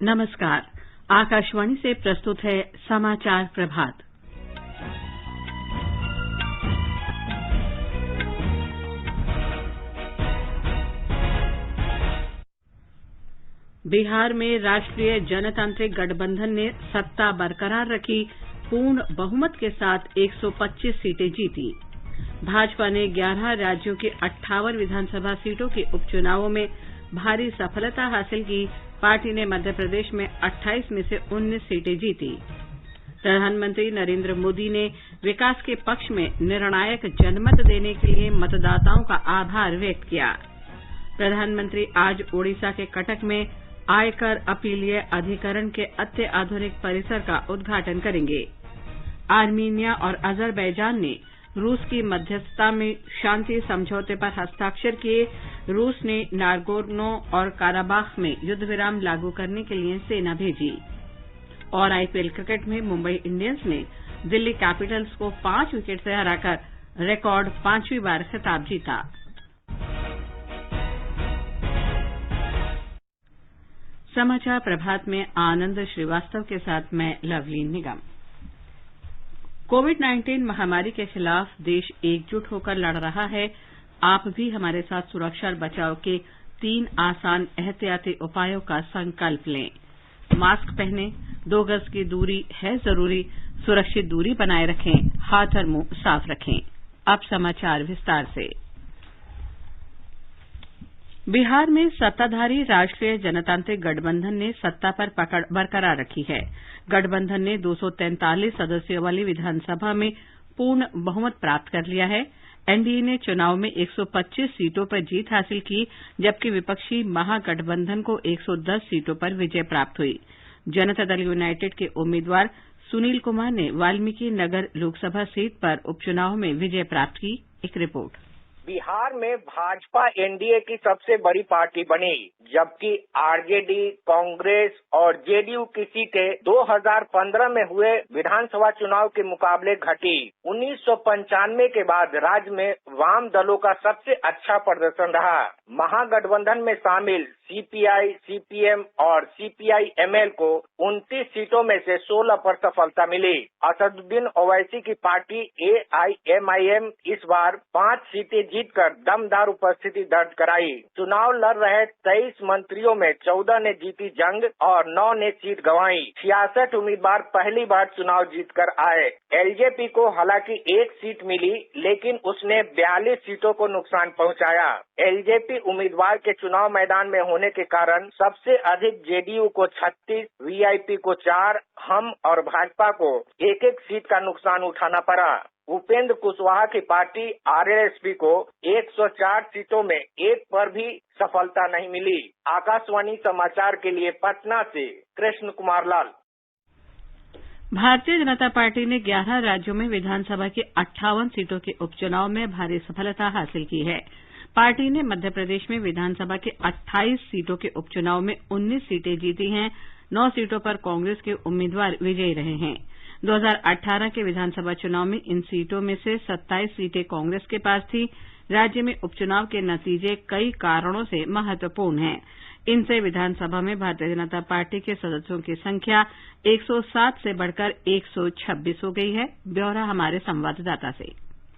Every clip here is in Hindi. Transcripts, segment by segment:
नमस्कार। आकाशवाणी से प्रस्तुत है समाचार प्रभात। बिहार में राष्ट्रीय जनतांत्रिक गठबंधन ने सत्ता बरकरार रखी, पूर्ण बहुमत के साथ 125 सीटें जीती। भाजपा ने 11 राज्यों की 58 विधानसभा सीटों के उपचुनावों में भारी सफलता हासिल की। पार्टी ने मध्य प्रदेश में 28 में से 19 सीटें जीती। प्रधानमंत्री नरेंद्र मोदी ने विकास के पक्ष में निर्णायक जनमत देने के लिए मतदाताओं का आभार व्यक्त किया। प्रधानमंत्री आज ओडिशा के कटक में आयकर अपीलीय अधिकरण के अत्याधुनिक परिसर का उद्घाटन करेंगे। आर्मीनिया और अजरबैजान ने रूस की मध्यस्थता में शांति समझौते पर हस्ताक्षर किए। रूस ने नागोर्नो और काराबाख में युद्ध विराम लागू करने के लिए सेना भेजी। और आईपीएल क्रिकेट में मुंबई इंडियंस ने दिल्ली कैपिटल्स को 5 विकेट से हराकर रिकॉर्ड 5वीं बार खिताब जीता। समाचार प्रभात में आनंद श्रीवास्तव के साथ मैं लवलीन निगम। कोविड-19 महामारी के खिलाफ देश एकजुट होकर लड़ रहा है। आप भी हमारे साथ सुरक्षा और बचाव के 3 आसान एहतियाती उपायों का संकल्प लें। मास्क पहनें, 2 गज की दूरी है जरूरी, सुरक्षित दूरी बनाए रखें, हाथ और मुंह साफ रखें। अब समाचार विस्तार से। बिहार में सत्ताधारी राष्ट्रीय जनतांत्रिक गठबंधन ने सत्ता पर पकड़ बरकरार रखी है। गठबंधन ने 243 सदस्यों वाली विधानसभा में पूर्ण बहुमत प्राप्त कर लिया है। एनडीए ने चुनाव में 125 सीटों पर जीत हासिल की, जबकि विपक्षी महागठबंधन को 110 सीटों पर विजय प्राप्त हुई। जनता दल यूनाइटेड के उम्मीदवार सुनील कुमार ने वाल्मीकि नगर लोकसभा सीट पर उपचुनाव में विजय प्राप्त की। एक रिपोर्ट। बिहार में भाजपा एनडीए की सबसे बड़ी पार्टी बनी, जबकि आरजेडी, कांग्रेस और जेडीयू की सीटें 2015 में हुए विधानसभा चुनाव के मुकाबले घटी। 1995 के बाद राज्य में वाम दलों का सबसे अच्छा प्रदर्शन रहा। महागठबंधन में शामिल सीपीआई, सीपीएम और सीपीआई-एमएल को 29 सीटों में से 16 पर सफलता मिली। असदुद्दीन ओवैसी की पार्टी एआईएमआईएम इस बार 5 सीटें जीतकर दमदार उपस्थिति दर्ज कराई। चुनाव लड़ रहे 23 मंत्रियों में 14 ने जीती जंग और 9 ने सीट गंवाई। 66 उम्मीदवार पहली बार चुनाव जीतकर आए। एलजेपी को हालांकि 1 सीट मिली, लेकिन उसने 42 सीटों को नुकसान पहुंचाया। एलजेपी उम्मीदवार के चुनाव मैदान में होने के कारण सबसे अधिक जेडीयू को 36, वीआईपी को 4, हम और भाजपा को 1-1 सीट का नुकसान उठाना पड़ा। उपेंद्र कुशवाहा की पार्टी आरएलएसपी को 104 सीटों में 1 पर भी सफलता नहीं मिली। आकाशवाणी समाचार के लिए पटना से कृष्ण कुमार लाल। भारतीय जनता पार्टी ने 11 राज्यों में विधानसभा की 58 सीटों के उपचुनाव में भारी सफलता हासिल की है। पार्टी ने मध्य प्रदेश में विधानसभा के 28 सीटों के उपचुनाव में 19 सीटें जीती हैं। 9 सीटों पर कांग्रेस के उम्मीदवार विजयी रहे हैं। 2018 के विधानसभा चुनाव में इन सीटों में से 27 सीटें कांग्रेस के पास थी। राज्य में उपचुनाव के नतीजे कई कारणों से महत्वपूर्ण हैं। इनसे विधानसभा में भारतीय जनता पार्टी के सदस्यों की संख्या 107 से बढ़कर 126 हो गई है। ब्यौरा हमारे संवाददाता से।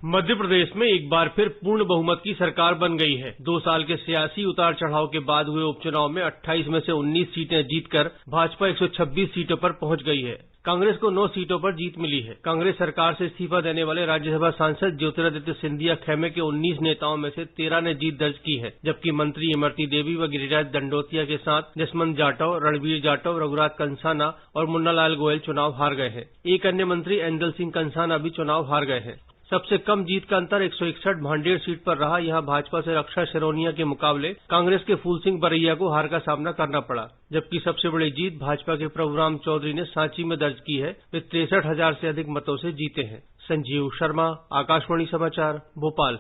मध्य प्रदेश में एक बार फिर पूर्ण बहुमत की सरकार बन गई है। 2 साल के सियासी उतार चढ़ाव के बाद हुए उपचुनाव में 28 में से 19 सीटें जीतकर भाजपा 126 सीटों पर पहुंच गई है। कांग्रेस को 9 सीटों पर जीत मिली है। कांग्रेस सरकार से इस्तीफा देने वाले राज्यसभा सांसद ज्योतिरादित्य सिंधिया खेमे के 19 नेताओं में से 13 ने जीत दर्ज की है, जबकि मंत्री इमरती देवी व गिरिराज दंडोतिया के साथ जसवंत जाटव, रणवीर जाटव, रघुराज कंसाना और मुन्नालाल गोयल चुनाव हार गए हैं। एक अन्य मंत्री ऐंदल सिंह कंसाना भी चुनाव हार गए हैं। सबसे कम जीत का अंतर 161 भांडेर सीट पर रहा। यहां भाजपा से रक्षा शेरोनिया के मुकाबले कांग्रेस के फूल सिंह बरैया को हार का सामना करना पड़ा, जबकि सबसे बड़ी जीत भाजपा के प्रभुराम चौधरी ने सांची में दर्ज की है। वे 63,000 से अधिक मतों से जीते हैं। संजीव शर्मा, आकाशवाणी समाचार, भोपाल।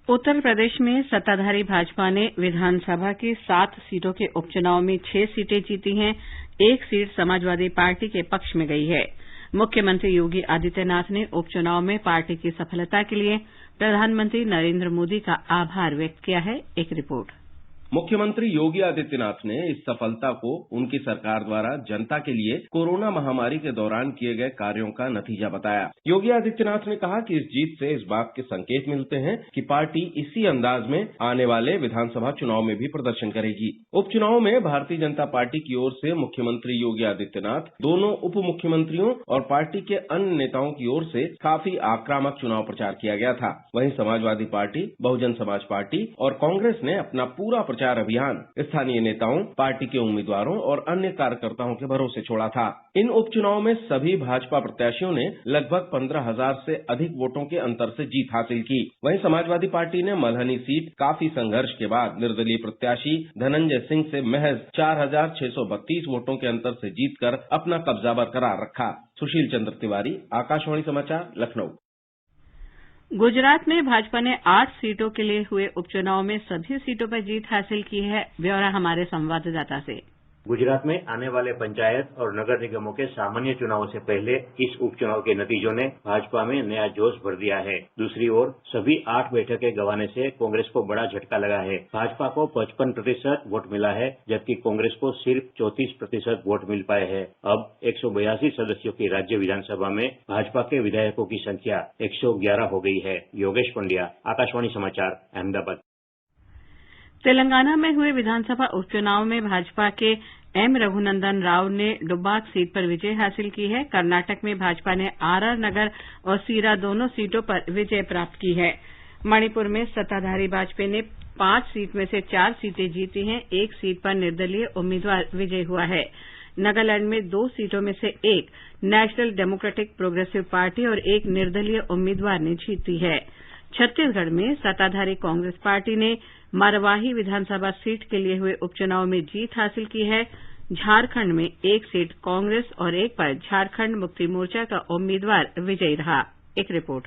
उत्तर प्रदेश में सत्ताधारी भाजपा ने विधानसभा की 7 सीटों के उपचुनाव में 6 सीटें जीती हैं। 1 सीट समाजवादी पार्टी के पक्ष में गई है। मुख्यमंत्री योगी आदित्यनाथ ने उपचुनाव में पार्टी की सफलता के लिए प्रधानमंत्री नरेंद्र मोदी का आभार व्यक्त किया है। एक रिपोर्ट। मुख्यमंत्री योगी आदित्यनाथ ने इस सफलता को उनकी सरकार द्वारा जनता के लिए कोरोना महामारी के दौरान किए गए कार्यों का नतीजा बताया। योगी आदित्यनाथ ने कहा कि इस जीत से इस बात के संकेत मिलते हैं कि पार्टी इसी अंदाज में आने वाले विधानसभा चुनाव में भी प्रदर्शन करेगी। उपचुनाव में भारतीय जनता पार्टी की ओर से मुख्यमंत्री योगी आदित्यनाथ, दोनों उप मुख्यमंत्रियों और पार्टी के अन्य नेताओं की ओर से काफी आक्रामक चुनाव प्रचार किया गया था। वहीं समाजवादी पार्टी, बहुजन समाज पार्टी और कांग्रेस ने अपना पूरा प्रचार अभियान स्थानीय नेताओं, पार्टी के उम्मीदवारों और अन्य कार्यकर्ताओं के भरोसे छोड़ा था। इन उपचुनाव में सभी भाजपा प्रत्याशियों ने लगभग 15,000 से अधिक वोटों के अंतर से जीत हासिल की। वहीं समाजवादी पार्टी ने मल्हनी सीट काफी संघर्ष के बाद निर्दलीय प्रत्याशी धनंजय सिंह से महज 4,632 वोटों के अंतर से जीतकर अपना कब्जा बरकरार रखा। सुशील चंद्र तिवारी, आकाशवाणी समाचार, लखनऊ। गुजरात में भाजपा ने 8 सीटों के लिए हुए उपचुनाव में सभी सीटों पर जीत हासिल की है। ब्यौरा हमारे संवाददाता से। गुजरात में आने वाले पंचायत और नगर निगमों के सामान्य चुनावों से पहले इस उपचुनाव के नतीजों ने भाजपा में नया जोश भर दिया है। दूसरी ओर सभी 8 बैठकें गंवाने से कांग्रेस को बड़ा झटका लगा है। भाजपा को 55% वोट मिला है, जबकि कांग्रेस को सिर्फ 34% वोट मिल पाए हैं। अब 182 सदस्यों की राज्य विधानसभा में भाजपा के विधायकों की संख्या 111 हो गई है। योगेश पंड्या, आकाशवाणी समाचार, अहमदाबाद। तेलंगाना में हुए विधानसभा उपचुनाव में भाजपा के एम रघुनंदन राव ने डुब्बाक सीट पर विजय हासिल की है। कर्नाटक में भाजपा ने आरआर नगर और सीरा दोनों सीटों पर विजय प्राप्त की है। मणिपुर में सत्ताधारी भाजपा ने 5 सीट में से 4 सीटें जीती हैं। 1 सीट पर निर्दलीय उम्मीदवार विजयी हुआ है। नागालैंड में 2 सीटों में से 1 नेशनल डेमोक्रेटिक प्रोग्रेसिव पार्टी और 1 निर्दलीय उम्मीदवार ने जीती है। छत्तीसगढ़ में सत्ताधारी कांग्रेस पार्टी ने मरवाही विधानसभा सीट के लिए हुए उपचुनाव में जीत हासिल की है। झारखंड में 1 सीट कांग्रेस और 1 पर झारखंड मुक्ति मोर्चा का उम्मीदवार विजयी रहा। एक रिपोर्ट।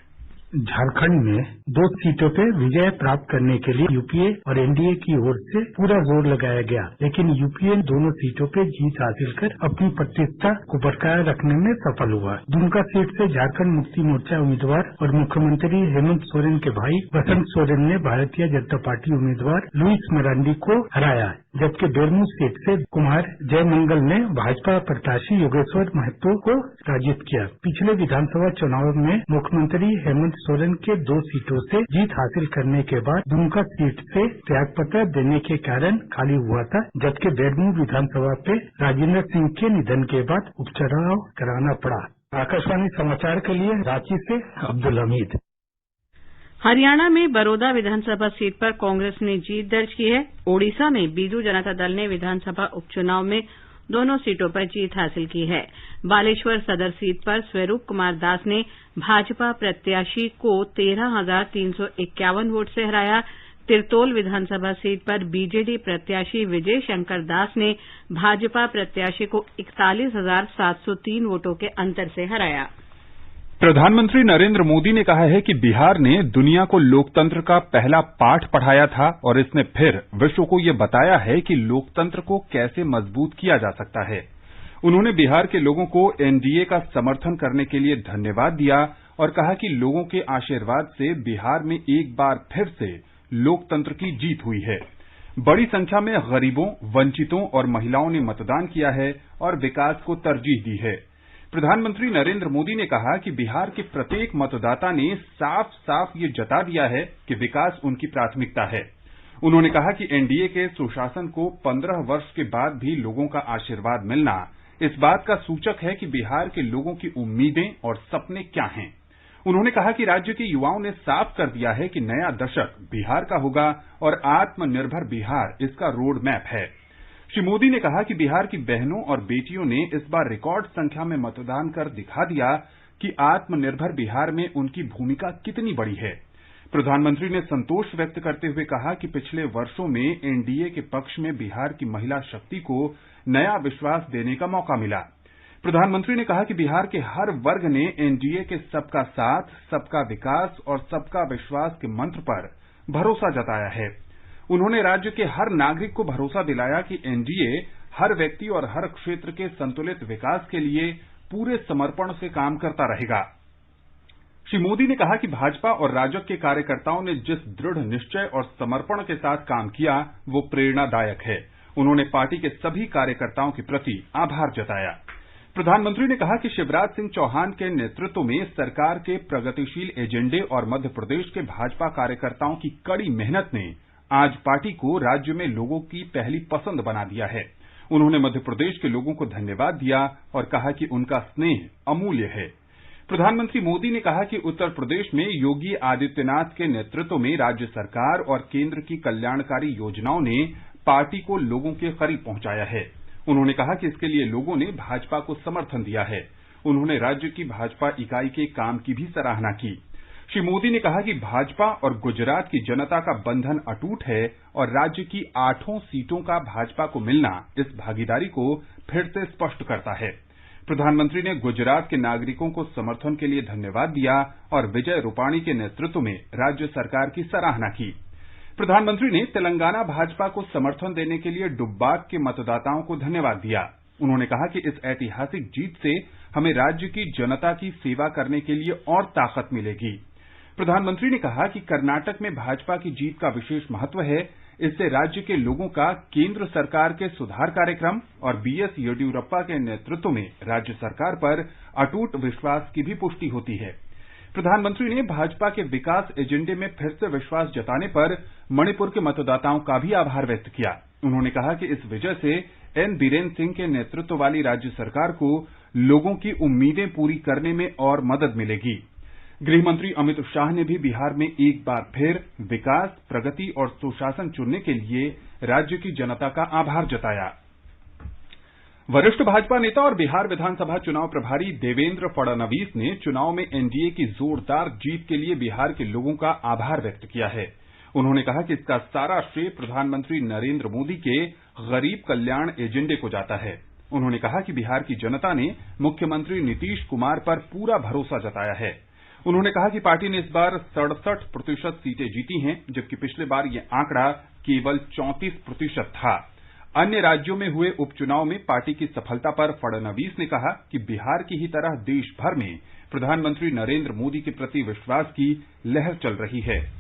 झारखंड में 2 सीटों पे विजय प्राप्त करने के लिए यूपीए और एनडीए की ओर से पूरा जोर लगाया गया, लेकिन यूपीए दोनों सीटों पे जीत हासिल कर अपनी प्रतिष्ठा को बरकरार रखने में सफल हुआ। दुमका सीट से झारखंड मुक्ति मोर्चा उम्मीदवार और मुख्यमंत्री हेमंत सोरेन के भाई बसंत सोरेन ने भारतीय जनता पार्टी उम्मीदवार लुइस मरांडी को हराया, जबकि बेरमू सीट से कुमार जयमंगल ने भाजपा प्रत्याशी योगेश्वर महतो को पराजित किया। पिछले विधानसभा चुनाव में मुख्यमंत्री हेमंत सोरेन के 2 सीटों से जीत हासिल करने के बाद दुमका सीट से त्यागपत्र देने के कारण खाली हुआ था, जबकि बेरमू विधानसभा पे राजेंद्र सिंह के निधन के बाद उपचुनाव कराना पड़ा। आकाशवाणी समाचार के लिए रांची से अब्दुल हमीद। हरियाणा में बरोदा विधानसभा सीट पर कांग्रेस ने जीत दर्ज की है। ओडिशा में बीजू जनता दल ने विधानसभा उपचुनाव में दोनों सीटों पर जीत हासिल की है। बालेश्वर सदर सीट पर स्वरूप कुमार दास ने भाजपा प्रत्याशी को 13,351 वोट से हराया। तिरतोल विधानसभा सीट पर बीजेडी प्रत्याशी विजय शंकर दास ने भाजपा प्रत्याशी को 41,703 वोटों के अंतर से हराया। प्रधानमंत्री नरेंद्र मोदी ने कहा है कि बिहार ने दुनिया को लोकतंत्र का पहला पाठ पढ़ाया था और इसने फिर विश्व को ये बताया है कि लोकतंत्र को कैसे मजबूत किया जा सकता है। उन्होंने बिहार के लोगों को एनडीए का समर्थन करने के लिए धन्यवाद दिया और कहा कि लोगों के आशीर्वाद से बिहार में एक बार फिर से लोकतंत्र की जीत हुई है। बड़ी संख्या में गरीबों, वंचितों और महिलाओं ने मतदान किया है और विकास को तरजीह दी है। प्रधानमंत्री नरेंद्र मोदी ने कहा कि बिहार के प्रत्येक मतदाता ने साफ साफ ये जता दिया है कि विकास उनकी प्राथमिकता है। उन्होंने कहा कि एनडीए के सुशासन को 15 वर्ष के बाद भी लोगों का आशीर्वाद मिलना इस बात का सूचक है कि बिहार के लोगों की उम्मीदें और सपने क्या हैं। उन्होंने कहा कि राज्य के युवाओं ने साफ कर दिया है कि नया दशक बिहार का होगा और आत्मनिर्भर बिहार इसका रोड मैप है। श्री मोदी ने कहा कि बिहार की बहनों और बेटियों ने इस बार रिकॉर्ड संख्या में मतदान कर दिखा दिया कि आत्मनिर्भर बिहार में उनकी भूमिका कितनी बड़ी है। प्रधानमंत्री ने संतोष व्यक्त करते हुए कहा कि पिछले वर्षों में एनडीए के पक्ष में बिहार की महिला शक्ति को नया विश्वास देने का मौका मिला। प्रधानमंत्री ने कहा कि बिहार के हर वर्ग ने एनडीए के सबका साथ, सबका विकास और सबका विश्वास के मंत्र पर भरोसा जताया है। उन्होंने राज्य के हर नागरिक को भरोसा दिलाया कि एनडीए हर व्यक्ति और हर क्षेत्र के संतुलित विकास के लिए पूरे समर्पण से काम करता रहेगा। श्री मोदी ने कहा कि भाजपा और राजग के कार्यकर्ताओं ने जिस दृढ़ निश्चय और समर्पण के साथ काम किया वो प्रेरणादायक है। उन्होंने पार्टी के सभी कार्यकर्ताओं के प्रति आभार जताया। प्रधानमंत्री ने कहा कि शिवराज सिंह चौहान के नेतृत्व में सरकार के प्रगतिशील एजेंडे और मध्य प्रदेश के भाजपा कार्यकर्ताओं की कड़ी मेहनत ने आज पार्टी को राज्य में लोगों की पहली पसंद बना दिया है। उन्होंने मध्य प्रदेश के लोगों को धन्यवाद दिया और कहा कि उनका स्नेह अमूल्य है। प्रधानमंत्री मोदी ने कहा कि उत्तर प्रदेश में योगी आदित्यनाथ के नेतृत्व में राज्य सरकार और केंद्र की कल्याणकारी योजनाओं ने पार्टी को लोगों के करीब पहुंचाया है। उन्होंने कहा कि इसके लिए लोगों ने भाजपा को समर्थन दिया है। उन्होंने राज्य की भाजपा इकाई के काम की भी सराहना की। श्री मोदी ने कहा कि भाजपा और गुजरात की जनता का बंधन अटूट है और राज्य की 8 सीटों का भाजपा को मिलना इस भागीदारी को फिर से स्पष्ट करता है। प्रधानमंत्री ने गुजरात के नागरिकों को समर्थन के लिए धन्यवाद दिया और विजय रूपाणी के नेतृत्व में राज्य सरकार की सराहना की। प्रधानमंत्री ने तेलंगाना भाजपा को समर्थन देने के लिए डुब्बाक के मतदाताओं को धन्यवाद दिया। उन्होंने कहा कि इस ऐतिहासिक जीत से हमें राज्य की जनता की सेवा करने के लिए और ताकत मिलेगी। प्रधानमंत्री ने कहा कि कर्नाटक में भाजपा की जीत का विशेष महत्व है। इससे राज्य के लोगों का केंद्र सरकार के सुधार कार्यक्रम और बीएस येदियुरप्पा के नेतृत्व में राज्य सरकार पर अटूट विश्वास की भी पुष्टि होती है। प्रधानमंत्री ने भाजपा के विकास एजेंडे में फिर से विश्वास जताने पर मणिपुर के मतदाताओं का भी आभार व्यक्त किया। उन्होंने कहा कि इस वजह से एन बीरेन सिंह के नेतृत्व वाली राज्य सरकार को लोगों की उम्मीदें पूरी करने में और मदद मिलेगी। गृहमंत्री अमित शाह ने भी बिहार में एक बार फिर विकास, प्रगति और सुशासन चुनने के लिए राज्य की जनता का आभार जताया। वरिष्ठ भाजपा नेता और बिहार विधानसभा चुनाव प्रभारी देवेंद्र फडणवीस ने चुनाव में एनडीए की जोरदार जीत के लिए बिहार के लोगों का आभार व्यक्त किया है। उन्होंने कहा कि इसका सारा श्रेय प्रधानमंत्री नरेंद्र मोदी के गरीब कल्याण एजेंडे को जाता है। उन्होंने कहा कि बिहार की जनता ने मुख्यमंत्री नीतीश कुमार पर पूरा भरोसा जताया है। उन्होंने कहा कि पार्टी ने इस बार 67% सीटें जीती हैं, जबकि पिछले बार ये आंकड़ा केवल 34% था। अन्य राज्यों में हुए उपचुनाव में पार्टी की सफलता पर फडणवीस ने कहा कि बिहार की ही तरह देश भर में प्रधानमंत्री नरेंद्र मोदी के प्रति विश्वास की लहर चल रही है।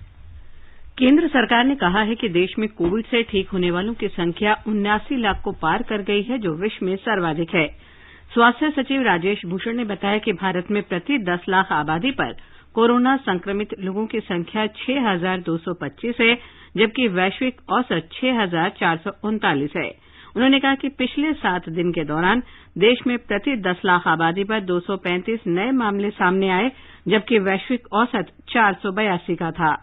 केंद्र सरकार ने कहा है कि देश में कोविड से ठीक होने वालों की संख्या 79 लाख को पार कर गई है, जो विश्व में सर्वाधिक है। स्वास्थ्य सचिव राजेश भूषण ने बताया कि भारत में प्रति 10 लाख आबादी पर कोरोना संक्रमित लोगों की संख्या 6,225 है, जबकि वैश्विक औसत 6,439 है। उन्होंने कहा कि पिछले 7 दिन के दौरान देश में प्रति 10 लाख आबादी पर 235 नए मामले सामने आए, जबकि वैश्विक औसत 482 का था।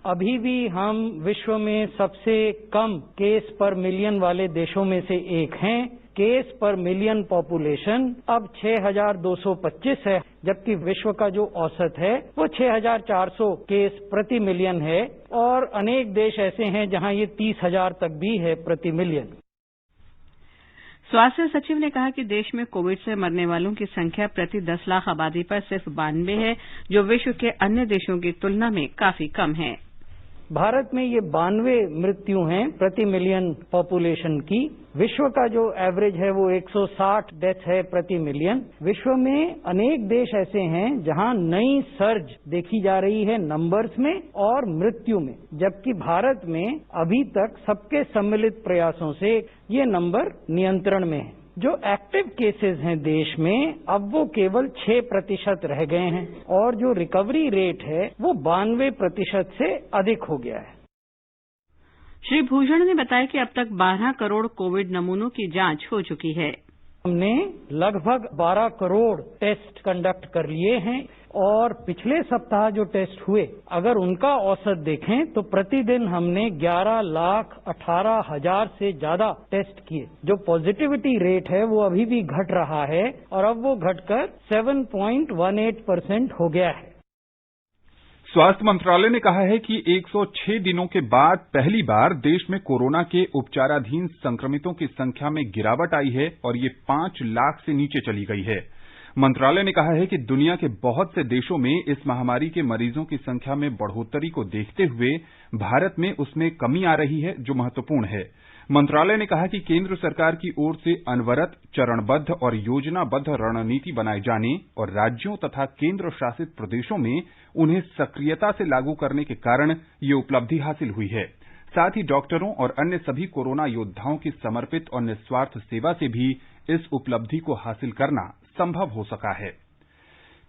अभी भी हम विश्व में सबसे कम केस पर मिलियन वाले देशों में से एक हैं। केस पर मिलियन पॉपुलेशन अब 6,225 है, जबकि विश्व का जो औसत है वो 6,400 केस प्रति मिलियन है और अनेक देश ऐसे हैं जहां ये 30,000 तक भी है प्रति मिलियन। स्वास्थ्य सचिव ने कहा कि देश में कोविड से मरने वालों की संख्या प्रति 10 लाख आबादी पर सिर्फ 92 है, जो विश्व के अन्य देशों की तुलना में काफी कम है। भारत में ये 92 मृत्यु हैं प्रति मिलियन पॉपुलेशन की। विश्व का जो एवरेज है वो 160 डेथ है प्रति मिलियन। विश्व में अनेक देश ऐसे हैं जहां नई सर्ज देखी जा रही है नंबर्स में और मृत्यु में, जबकि भारत में अभी तक सबके सम्मिलित प्रयासों से ये नंबर नियंत्रण में है। जो एक्टिव केसेस हैं देश में अब वो केवल 6% रह गए हैं और जो रिकवरी रेट है वो 92% से अधिक हो गया है। श्री भूषण ने बताया कि अब तक 12 करोड़ कोविड नमूनों की जांच हो चुकी है। हमने लगभग 12 करोड़ टेस्ट कंडक्ट कर लिए हैं और पिछले सप्ताह जो टेस्ट हुए अगर उनका औसत देखें तो प्रतिदिन हमने 11,18,000 से ज्यादा टेस्ट किए। जो पॉजिटिविटी रेट है वो अभी भी घट रहा है और अब वो घटकर 7.18% हो गया है। स्वास्थ्य मंत्रालय ने कहा है कि 106 दिनों के बाद पहली बार देश में कोरोना के उपचाराधीन संक्रमितों की संख्या में गिरावट आई है और ये 5 लाख से नीचे चली गई है। मंत्रालय ने कहा है कि दुनिया के बहुत से देशों में इस महामारी के मरीजों की संख्या में बढ़ोतरी को देखते हुए भारत में उसमें कमी आ रही है, जो महत्वपूर्ण है। मंत्रालय ने कहा कि केंद्र सरकार की ओर से अनवरत, चरणबद्ध और योजनाबद्ध रणनीति बनाए जाने और राज्यों तथा केंद्र शासित प्रदेशों में उन्हें सक्रियता से लागू करने के कारण ये उपलब्धि हासिल हुई है। साथ ही डॉक्टरों और अन्य सभी कोरोना योद्धाओं की समर्पित और निस्वार्थ सेवा से भी इस उपलब्धि को हासिल करना संभव हो सका है।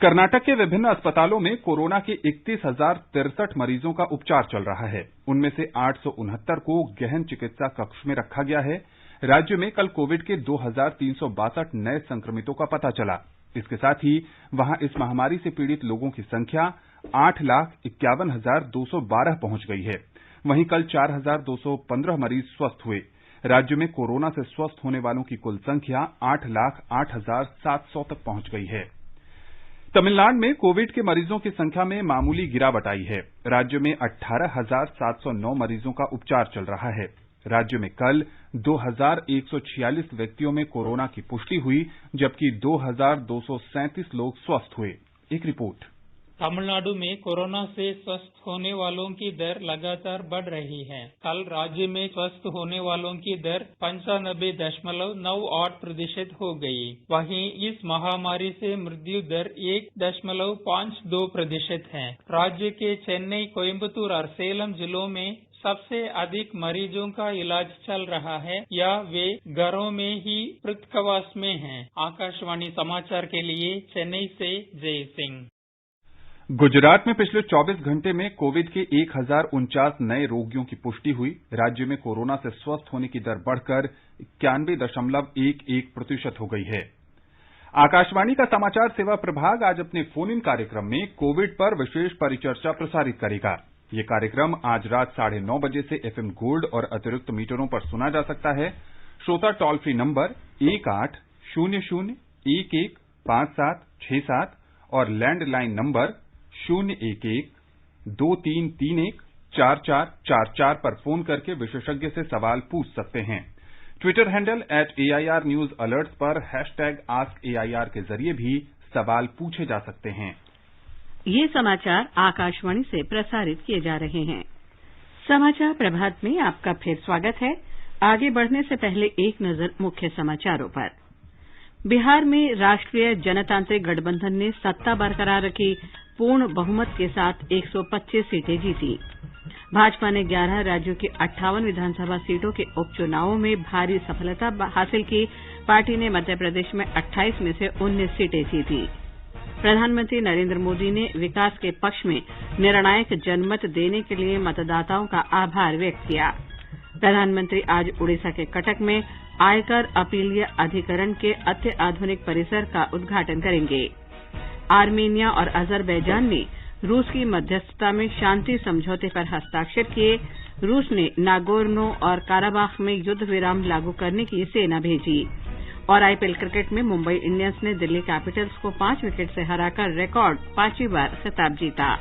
कर्नाटक के विभिन्न अस्पतालों में कोरोना के 31,063 मरीजों का उपचार चल रहा है। उनमें से 869 को गहन चिकित्सा कक्ष में रखा गया है। राज्य में कल कोविड के 2,362 नए संक्रमितों का पता चला। इसके साथ ही वहां इस महामारी से पीड़ित लोगों की संख्या 8,51,212 पहुंच गई है। वहीं कल 4,215 मरीज स्वस्थ हुए। राज्य में कोरोना से स्वस्थ होने वालों की कुल संख्या 8,08,700 तक पहुंच गई है। तमिलनाडु में कोविड के मरीजों की संख्या में मामूली गिरावट आई है। राज्य में 18,709 मरीजों का उपचार चल रहा है। राज्य में कल 2,146 व्यक्तियों में कोरोना की पुष्टि हुई, जबकि 2,237 लोग स्वस्थ हुए। एक रिपोर्ट। तमिलनाडु में कोरोना से स्वस्थ होने वालों की दर लगातार बढ़ रही है। कल राज्य में स्वस्थ होने वालों की दर 95.98% हो गई। वहीं इस महामारी से मृत्यु दर 1.52% है। राज्य के चेन्नई, कोयम्बतूर और सेलम जिलों में सबसे अधिक मरीजों का इलाज चल रहा है या वे घरों में ही पृथकवास में हैं। आकाशवाणी समाचार के लिए चेन्नई से जय सिंह। गुजरात में पिछले 24 घंटे में कोविड के 1,049 नए रोगियों की पुष्टि हुई। राज्य में कोरोना से स्वस्थ होने की दर बढ़कर 91.11% हो गई है। आकाशवाणी का समाचार सेवा प्रभाग आज अपने फोन इन कार्यक्रम में कोविड पर विशेष परिचर्चा प्रसारित करेगा। ये कार्यक्रम आज रात 9:30 बजे से एफएम गोल्ड और अतिरिक्त मीटरों पर सुना जा सकता है। श्रोता टोल फ्री नंबर 1800-115767 और लैंडलाइन नंबर 011-2331-4444 पर फोन करके विशेषज्ञ से सवाल पूछ सकते हैं। Twitter handle @AIR News Alerts पर #AskAIR के जरिए भी सवाल पूछे जा सकते हैं। ये समाचार आकाशवाणी से प्रसारित किए जा रहे हैं। समाचार प्रभात में आपका फिर स्वागत है। आगे बढ़ने से पहले एक नजर मुख्य समाचारों पर। बिहार में राष्ट्रीय जनतांत्रिक गठबंधन ने सत्ता बरकरार रखी, पूर्ण बहुमत के साथ 125 सीटें जीती। भाजपा ने 11 राज्यों की 58 विधानसभा सीटों के उपचुनावों में भारी सफलता हासिल की। पार्टी ने मध्य प्रदेश में 28 में से 19 सीटें जीती। प्रधानमंत्री नरेंद्र मोदी ने विकास के पक्ष में निर्णायक जनमत देने के लिए मतदाताओं का आभार व्यक्त किया। प्रधानमंत्री आज उड़ीसा के कटक में आयकर अपीलीय अधिकरण के अत्याधुनिक परिसर का उद्घाटन करेंगे। आर्मेनिया और अजरबैजान ने रूस की मध्यस्थता में शांति समझौते पर हस्ताक्षर किए। रूस ने नागोर्नो और काराबाख में युद्ध विराम लागू करने की सेना भेजी। और आईपीएल क्रिकेट में मुंबई इंडियंस ने दिल्ली कैपिटल्स को 5 विकेट से हराकर रिकॉर्ड 5वीं बार खिताब जीता।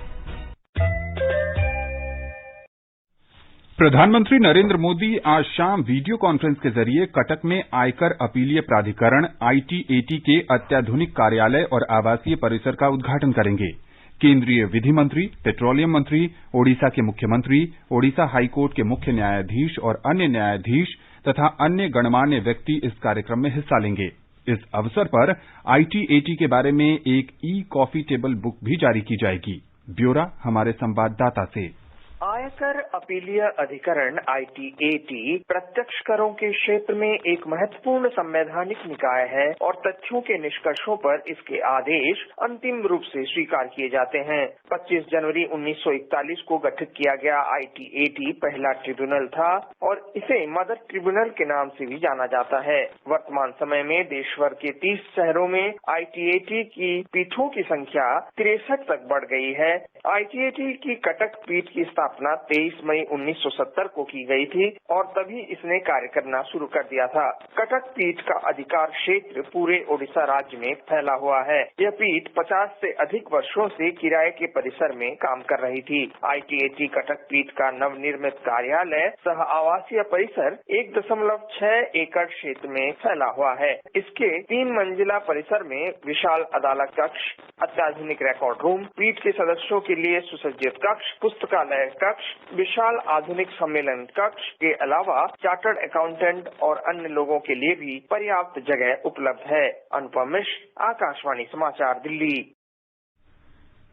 प्रधानमंत्री नरेंद्र मोदी आज शाम वीडियो कॉन्फ्रेंस के जरिए कटक में आयकर अपीलीय प्राधिकरण ITAT के अत्याधुनिक कार्यालय और आवासीय परिसर का उद्घाटन करेंगे। केंद्रीय विधि मंत्री, पेट्रोलियम मंत्री, ओडिशा के मुख्यमंत्री, ओडिशा हाईकोर्ट के मुख्य न्यायाधीश और अन्य न्यायाधीश तथा अन्य गणमान्य व्यक्ति इस कार्यक्रम में हिस्सा लेंगे। इस अवसर पर ITAT के बारे में एक कॉफी टेबल बुक भी जारी की जाएगी। ब्यौरा हमारे संवाददाता से। आयकर अपीलीय अधिकरण ITAT प्रत्यक्ष करों के क्षेत्र में एक महत्वपूर्ण संवैधानिक निकाय है और तथ्यों के निष्कर्षों पर इसके आदेश अंतिम रूप से स्वीकार किए जाते हैं। 25 जनवरी 1941 को गठित किया गया ITAT पहला ट्रिब्यूनल था और इसे मदर ट्रिब्यूनल के नाम से भी जाना जाता है। वर्तमान समय में देशभर के 30 शहरों में ITAT की पीठों की संख्या 63 तक बढ़ गई है। ITAT की कटक पीठ की स्थापना 23 मई 1970 को की गई थी और तभी इसने कार्य करना शुरू कर दिया था। कटक पीठ का अधिकार क्षेत्र पूरे ओडिशा राज्य में फैला हुआ है। यह पीठ 50 से अधिक वर्षों से किराए के परिसर में काम कर रही थी। ITAT कटक पीठ का नवनिर्मित कार्यालय सह आवासीय परिसर 1.6 एकड़ क्षेत्र में फैला हुआ है। इसके 3 मंजिला परिसर में विशाल अदालत कक्ष, अत्याधुनिक रिकॉर्ड रूम, पीठ के सदस्यों के लिए सुसज्जित कक्ष, पुस्तकालय, कक्ष, विशाल आधुनिक सम्मेलन कक्ष के अलावा चार्टर्ड अकाउंटेंट और अन्य लोगों के लिए भी पर्याप्त जगह उपलब्ध है। अनुपम मिश्र, आकाशवाणी समाचार, दिल्ली।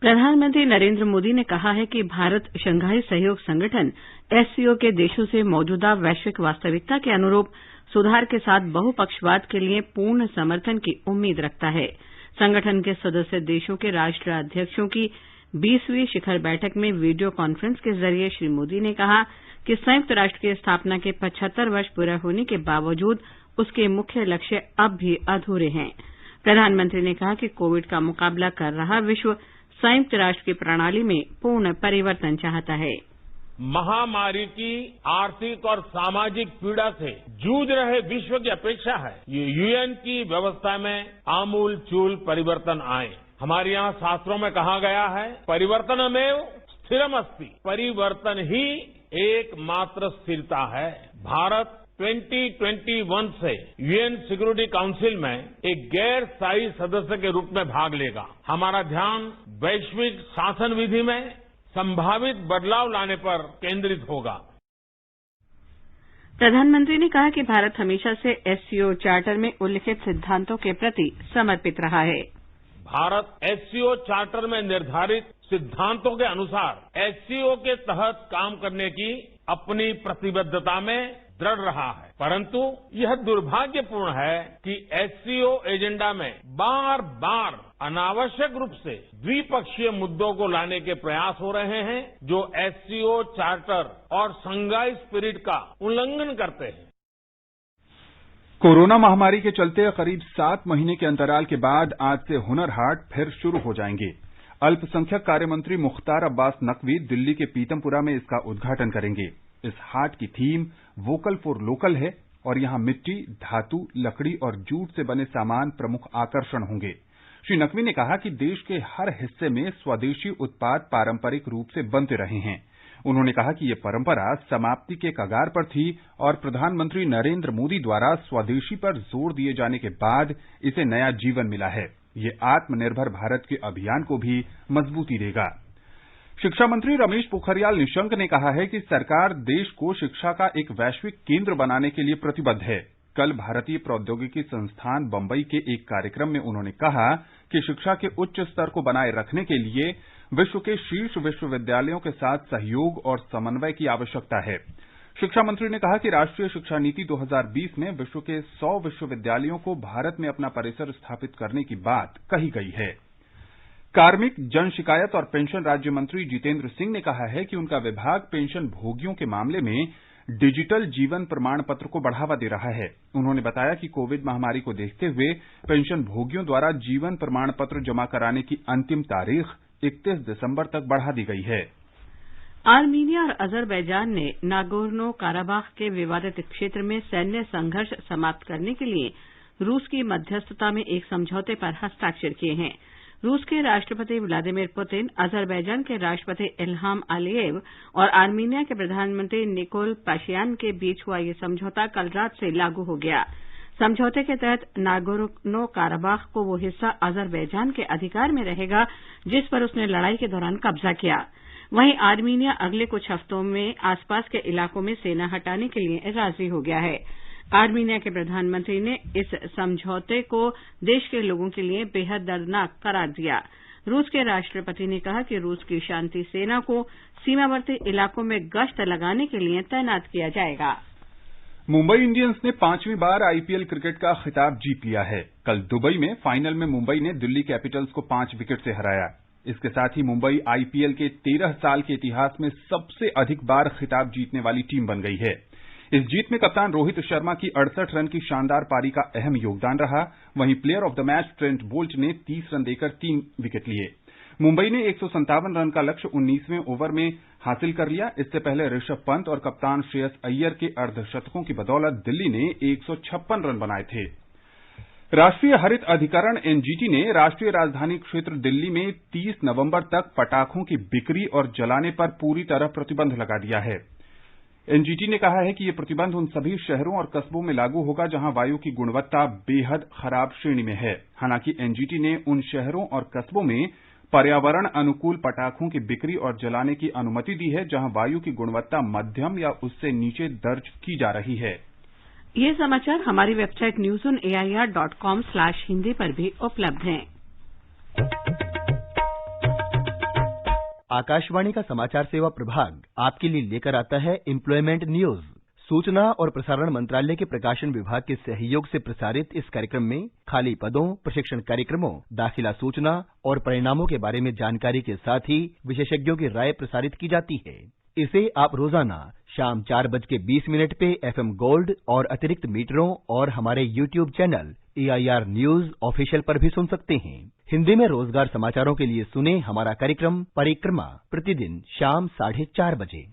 प्रधानमंत्री नरेंद्र मोदी ने कहा है कि भारत शंघाई सहयोग संगठन एससीओ के देशों से मौजूदा वैश्विक वास्तविकता के अनुरूप सुधार के साथ बहुपक्षवाद के लिए पूर्ण समर्थन की उम्मीद रखता है। संगठन के सदस्य देशों के राष्ट्राध्यक्षों की 20वीं शिखर बैठक में वीडियो कॉन्फ्रेंस के जरिए श्री मोदी ने कहा कि संयुक्त राष्ट्र की स्थापना के 75 वर्ष पूरा होने के बावजूद उसके मुख्य लक्ष्य अब भी अधूरे हैं। प्रधानमंत्री ने कहा कि कोविड का मुकाबला कर रहा विश्व संयुक्त राष्ट्र की प्रणाली में पूर्ण परिवर्तन चाहता है। महामारी की आर्थिक और सामाजिक पीड़ा से जूझ रहे विश्व की अपेक्षा है ये यूएन की व्यवस्था में आमूल चूल परिवर्तन आए। हमारे यहाँ शास्त्रों में कहा गया है, परिवर्तनमेव स्थिरमस्ति, परिवर्तन ही एकमात्र स्थिरता है। भारत 2021 से यूएन सिक्योरिटी काउंसिल में एक गैर स्थायी सदस्य के रूप में भाग लेगा। हमारा ध्यान वैश्विक शासन विधि में संभावित बदलाव लाने पर केंद्रित होगा। प्रधानमंत्री ने कहा कि भारत हमेशा से एससीओ चार्टर में उल्लिखित सिद्धांतों के प्रति समर्पित रहा है। भारत एससीओ चार्टर में निर्धारित सिद्धांतों के अनुसार एससीओ के तहत काम करने की अपनी प्रतिबद्धता में दृढ़ रहा है, परंतु यह दुर्भाग्यपूर्ण है कि एससीओ एजेंडा में बार बार अनावश्यक रूप से द्विपक्षीय मुद्दों को लाने के प्रयास हो रहे हैं जो एससीओ चार्टर और शंघाई स्पिरिट का उल्लंघन करते हैं। कोरोना महामारी के चलते करीब 7 महीने के अंतराल के बाद आज से हुनर हाट फिर शुरू हो जाएंगे। अल्पसंख्यक कार्य मंत्री मुख्तार अब्बास नकवी दिल्ली के पीतमपुरा में इसका उद्घाटन करेंगे। इस हाट की थीम वोकल फॉर लोकल है और यहां मिट्टी, धातु, लकड़ी और जूट से बने सामान प्रमुख आकर्षण होंगे। श्री नकवी ने कहा कि देश के हर हिस्से में स्वदेशी उत्पाद पारंपरिक रूप से बनते रहे हैं। उन्होंने कहा कि ये परंपरा समाप्ति के कगार पर थी और प्रधानमंत्री नरेंद्र मोदी द्वारा स्वदेशी पर जोर दिए जाने के बाद इसे नया जीवन मिला है। ये आत्मनिर्भर भारत के अभियान को भी मजबूती देगा। शिक्षा मंत्री रमेश पोखरियाल निशंक ने कहा है कि सरकार देश को शिक्षा का एक वैश्विक केंद्र बनाने के लिए प्रतिबद्ध है। कल भारतीय प्रौद्योगिकी संस्थान बंबई के एक कार्यक्रम में उन्होंने कहा कि शिक्षा के उच्च स्तर को बनाए रखने के लिए विश्व के शीर्ष विश्वविद्यालयों के साथ सहयोग और समन्वय की आवश्यकता है। शिक्षा मंत्री ने कहा कि राष्ट्रीय शिक्षा नीति 2020 में विश्व के 100 विश्वविद्यालयों को भारत में अपना परिसर स्थापित करने की बात कही गई है। कार्मिक, जन शिकायत और पेंशन राज्य मंत्री जितेंद्र सिंह ने कहा है कि उनका विभाग पेंशन भोगियों के मामले में डिजिटल जीवन प्रमाण पत्र को बढ़ावा दे रहा है। उन्होंने बताया कि कोविड महामारी को देखते हुए पेंशन भोगियों द्वारा जीवन प्रमाण पत्र जमा कराने की अंतिम तारीख 31 दिसंबर तक बढ़ा दी गई है। आर्मीनिया और अजरबैजान ने नागोर्नो काराबाख के विवादित क्षेत्र में सैन्य संघर्ष समाप्त करने के लिए रूस की मध्यस्थता में एक समझौते पर हस्ताक्षर किए हैं। रूस के राष्ट्रपति व्लादिमीर पुतिन, अजरबैजान के राष्ट्रपति इल्हाम अलीयेव और आर्मीनिया के प्रधानमंत्री निकोल पाशियान के बीच हुआ ये समझौता कल रात से लागू हो गया। समझौते के तहत नागोर्नो काराबाख को वो हिस्सा अजरबैजान के अधिकार में रहेगा जिस पर उसने लड़ाई के दौरान कब्जा किया। वहीं आर्मीनिया अगले कुछ हफ्तों में आसपास के इलाकों में सेना हटाने के लिए राजी हो गया है। आर्मीनिया के प्रधानमंत्री ने इस समझौते को देश के लोगों के लिए बेहद दर्दनाक करार दिया। रूस के राष्ट्रपति ने कहा कि रूस की शांति सेना को सीमावर्ती इलाकों में गश्त लगाने के लिए तैनात किया जाएगा। मुंबई इंडियंस ने 5वीं बार आईपीएल क्रिकेट का खिताब जीत लिया है। कल दुबई में फाइनल में मुंबई ने दिल्ली कैपिटल्स को 5 विकेट से हराया। इसके साथ ही मुंबई आईपीएल के 13 साल के इतिहास में सबसे अधिक बार खिताब जीतने वाली टीम बन गई है। इस जीत में कप्तान रोहित शर्मा की 68 रन की शानदार पारी का अहम योगदान रहा। वहीं player of the match Trent Boult ने 30 रन देकर 3 विकेट लिए। मुंबई ने 157 रन का लक्ष्य 19वें ओवर में हासिल कर लिया। इससे पहले ऋषभ पंत और कप्तान श्रेयस अय्यर के अर्धशतकों की बदौलत दिल्ली ने 156 रन बनाए थे। राष्ट्रीय हरित अधिकरण एनजीटी ने राष्ट्रीय राजधानी क्षेत्र दिल्ली में 30 नवंबर तक पटाखों की बिक्री और जलाने पर पूरी तरह प्रतिबंध लगा दिया है। एनजीटी ने कहा है कि ये प्रतिबंध उन सभी शहरों और कस्बों में लागू होगा जहां वायु की गुणवत्ता बेहद खराब श्रेणी में है। हालांकि एनजीटी ने उन शहरों और कस्बों में पर्यावरण अनुकूल पटाखों की बिक्री और जलाने की अनुमति दी है, जहां वायु की गुणवत्ता मध्यम या उससे नीचे दर्ज की जा रही है। ये समाचार हमारी वेबसाइट newsonair.com/hindi पर भी उपलब्ध हैं। आकाशवाणी का समाचार सेवा प्रभाग आपके लिए लेकर आता है एम्प्लॉयमेंट न्यूज। सूचना और प्रसारण मंत्रालय के प्रकाशन विभाग के सहयोग से प्रसारित इस कार्यक्रम में खाली पदों, प्रशिक्षण कार्यक्रमों, दाखिला सूचना और परिणामों के बारे में जानकारी के साथ ही विशेषज्ञों की राय प्रसारित की जाती है। इसे आप रोजाना शाम 4:20 पे FM गोल्ड और अतिरिक्त मीटरों और हमारे YouTube channel AIR news official पर भी सुन सकते हैं। हिंदी में रोजगार समाचारों के लिए सुने हमारा कार्यक्रम परिक्रमा प्रतिदिन शाम 4:30 बजे।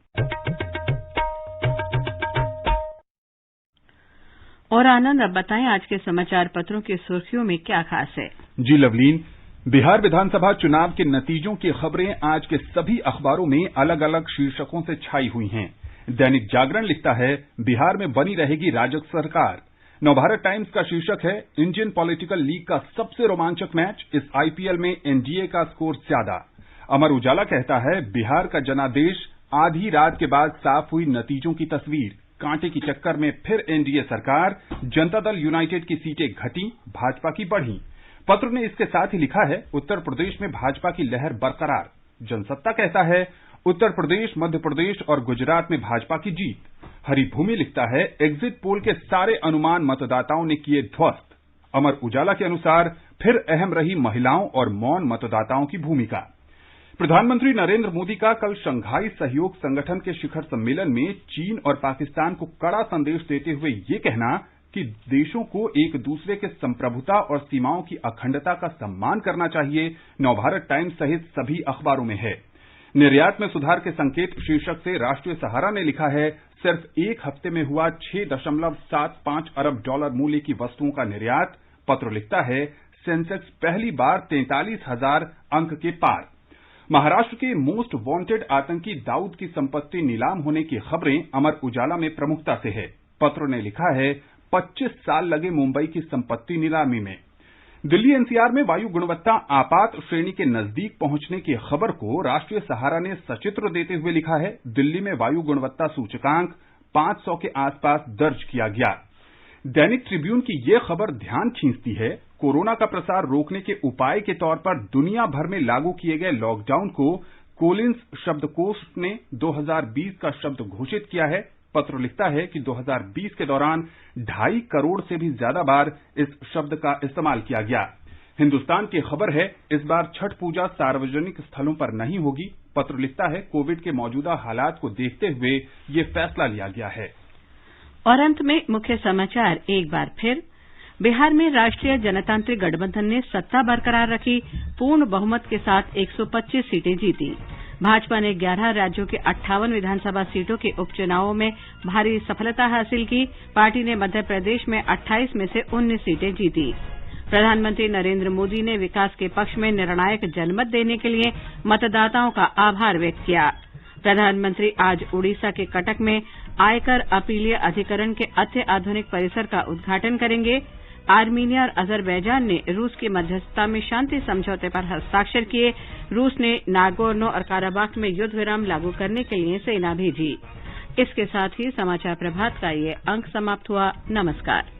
और आनंद, अब बताएं आज के समाचार पत्रों की सुर्खियों में क्या खास है। जी लवलीन, बिहार विधानसभा चुनाव के नतीजों की खबरें आज के सभी अखबारों में अलग अलग शीर्षकों से छाई हुई हैं। दैनिक जागरण लिखता है, बिहार में बनी रहेगी राजग सरकार। नवभारत टाइम्स का शीर्षक है, इंडियन पॉलिटिकल लीग का सबसे रोमांचक मैच, इस IPL में एनडीए का स्कोर ज्यादा। अमर उजाला कहता है, बिहार का जनादेश, आधी रात के बाद साफ हुई नतीजों की तस्वीर। कांटे की चक्कर में फिर एनडीए सरकार, जनता दल यूनाइटेड की सीटें घटी, भाजपा की बढ़ी। पत्र ने इसके साथ ही लिखा है, उत्तर प्रदेश में भाजपा की लहर बरकरार। जनसत्ता कहता है, उत्तर प्रदेश, मध्य प्रदेश और गुजरात में भाजपा की जीत। हरिभूमि लिखता है, एग्जिट पोल के सारे अनुमान मतदाताओं ने किए ध्वस्त। अमर उजाला के अनुसार, फिर अहम रही महिलाओं और मौन मतदाताओं की भूमिका। प्रधानमंत्री नरेंद्र मोदी का कल शंघाई सहयोग संगठन के शिखर सम्मेलन में चीन और पाकिस्तान को कड़ा संदेश देते हुए ये कहना कि देशों को एक दूसरे के संप्रभुता और सीमाओं की अखंडता का सम्मान करना चाहिए, नवभारत टाइम्स सहित सभी अखबारों में है। निर्यात में सुधार के संकेत शीर्षक से राष्ट्रीय सहारा ने लिखा है, सिर्फ एक हफ्ते में हुआ $6.75 अरब मूल्य की वस्तुओं का निर्यात। पत्र लिखता है, सेंसेक्स पहली बार 43,000 अंक के पार। महाराष्ट्र के मोस्ट वांटेड आतंकी दाऊद की संपत्ति नीलाम होने की खबरें अमर उजाला में प्रमुखता से है। पत्र ने लिखा है, 25 साल लगे मुंबई की संपत्ति नीलामी में। दिल्ली एनसीआर में वायु गुणवत्ता आपात श्रेणी के नजदीक पहुंचने की खबर को राष्ट्रीय सहारा ने सचित्र देते हुए लिखा है, दिल्ली में वायु गुणवत्ता सूचकांक 500 के आसपास दर्ज किया गया। दैनिक ट्रिब्यून की यह खबर ध्यान खींचती है, कोरोना का प्रसार रोकने के उपाय के तौर पर दुनिया भर में लागू किए गए लॉकडाउन को कोलिंस शब्दकोश ने 2020 का शब्द घोषित किया है। पत्र लिखता है कि 2020 के दौरान 2.5 करोड़ से भी ज्यादा बार इस शब्द का इस्तेमाल किया गया। हिंदुस्तान की खबर है, इस बार छठ पूजा सार्वजनिक स्थलों पर नहीं होगी। पत्र लिखता है, कोविड के मौजूदा हालात को देखते हुए ये फैसला लिया गया है। और अंत में मुख्य समाचार एक बार फिर, बिहार में राष्ट्रीय जनतांत्रिक गठबंधन ने सत्ता बरकरार रखी, पूर्ण बहुमत के साथ 125 सीटें जीती। भाजपा ने 11 राज्यों के 58 विधानसभा सीटों के उपचुनावों में भारी सफलता हासिल की। पार्टी ने मध्य प्रदेश में 28 में से 19 सीटें जीती। प्रधानमंत्री नरेंद्र मोदी ने विकास के पक्ष में निर्णायक जनमत देने के लिए मतदाताओं का आभार व्यक्त किया। प्रधानमंत्री आज उड़ीसा के कटक में आयकर अपीलीय अधिकरण के अत्याधुनिक परिसर का उद्घाटन करेंगे। आर्मीनिया और अजरबैजान ने रूस की मध्यस्थता में शांति समझौते पर हस्ताक्षर किए। रूस ने नागोर्नो और काराबाख में युद्ध विराम लागू करने के लिए सेना भेजी। इसके साथ ही समाचार प्रभात का ये अंक समाप्त हुआ। नमस्कार।